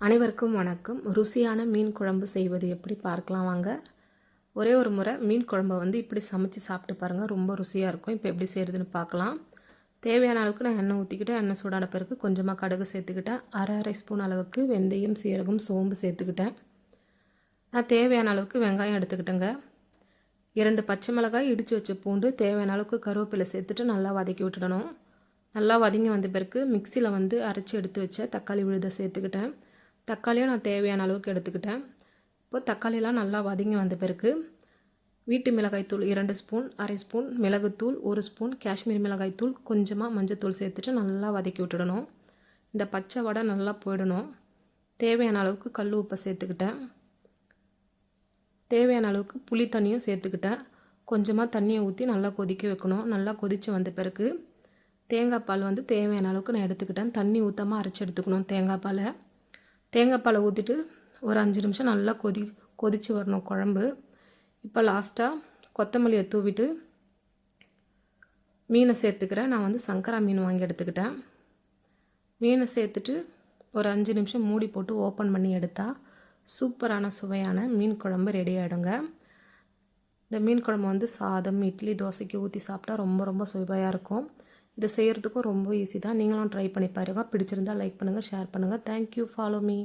அனைவருக்கும் வணக்கம். ருசியான மீன் குழம்பு செய்வது எப்படி பார்க்கலாம் வாங்க. ஒரே ஒரு முறை மீன் குழம்பை இப்படி சமைச்சு சாப்பிட்டு பாருங்கள், ரொம்ப ருசியாக இருக்கும். இப்போ எப்படி செய்கிறதுன்னு பார்க்கலாம். தேவையான அளவுக்கு நான் எண்ணெய் ஊற்றிக்கிட்டேன். எண்ணெய் சூடான பிறகு கொஞ்சமாக கடுகு சேர்த்துக்கிட்டேன். அரை ஸ்பூன் அளவுக்கு வெந்தயம், சீரகம், சோம்பு சேர்த்துக்கிட்டேன். நான் தேவையான அளவுக்கு வெங்காயம் எடுத்துக்கிட்டேங்க. 2 பச்சை மிளகாய், இடித்து வச்ச பூண்டு, தேவையான அளவுக்கு கருவேப்பிலை சேர்த்துட்டு நல்லா வதக்கி விட்டுடணும். நல்லா வதங்கி வந்த பிறகு மிக்சியில் அரைச்சி எடுத்து வச்ச தக்காளி விழுதை சேர்த்துக்கிட்டேன். தக்காளியும் நான் தேவையான அளவுக்கு எடுத்துக்கிட்டேன். இப்போ தக்காளியெல்லாம் நல்லா வதங்கி வந்த பிறகு வீட்டு மிளகாய்த்தூள் 2 ஸ்பூன், அரை ஸ்பூன் மிளகுத்தூள், 1 ஸ்பூன் காஷ்மீர் மிளகாய்த்தூள், கொஞ்சமாக மஞ்சத்தூள் சேர்த்துட்டு நல்லா வதக்கி விட்டுடணும். இந்த பச்சை வடை நல்லா போயிடணும். தேவையான அளவுக்கு கல் உப்பை சேர்த்துக்கிட்டேன். தேவையான அளவுக்கு புளி தண்ணியும் சேர்த்துக்கிட்டேன். கொஞ்சமாக தண்ணியை ஊற்றி நல்லா கொதிக்க வைக்கணும். நல்லா கொதித்து வந்த பிறகு தேங்காய் பால் தேவையான அளவுக்கு நான் எடுத்துக்கிட்டேன். தண்ணி ஊற்றாமல் அரைச்சி எடுத்துக்கணும் தேங்காய் பாலை ஊற்றிட்டு ஒரு 5 நிமிஷம் நல்லா கொதித்து வரணும் குழம்பு. இப்போ லாஸ்ட்டாக கொத்தமல்லியை தூவிட்டு மீனை சேர்த்துக்கிறேன். நான் சங்கரா மீன் வாங்கி எடுத்துக்கிட்டேன். மீனை சேர்த்துட்டு ஒரு 5 நிமிஷம் மூடி போட்டு ஓப்பன் பண்ணி எடுத்தால் சூப்பரான சுவையான மீன் குழம்பு ரெடி ஆகிடுங்க. இந்த மீன் குழம்பு சாதம், இட்லி, தோசைக்கு ஊற்றி சாப்பிட்டா ரொம்ப ரொம்ப சுவையாக இருக்கும். இதை செய்கிறதுக்கும் ரொம்ப ஈஸி தான். நீங்களும் ட்ரை பண்ணி பாருங்கள். பிடிச்சிருந்தால் லைக் பண்ணுங்கள், ஷேர் பண்ணுங்கள். தேங்க்யூ. Follow me.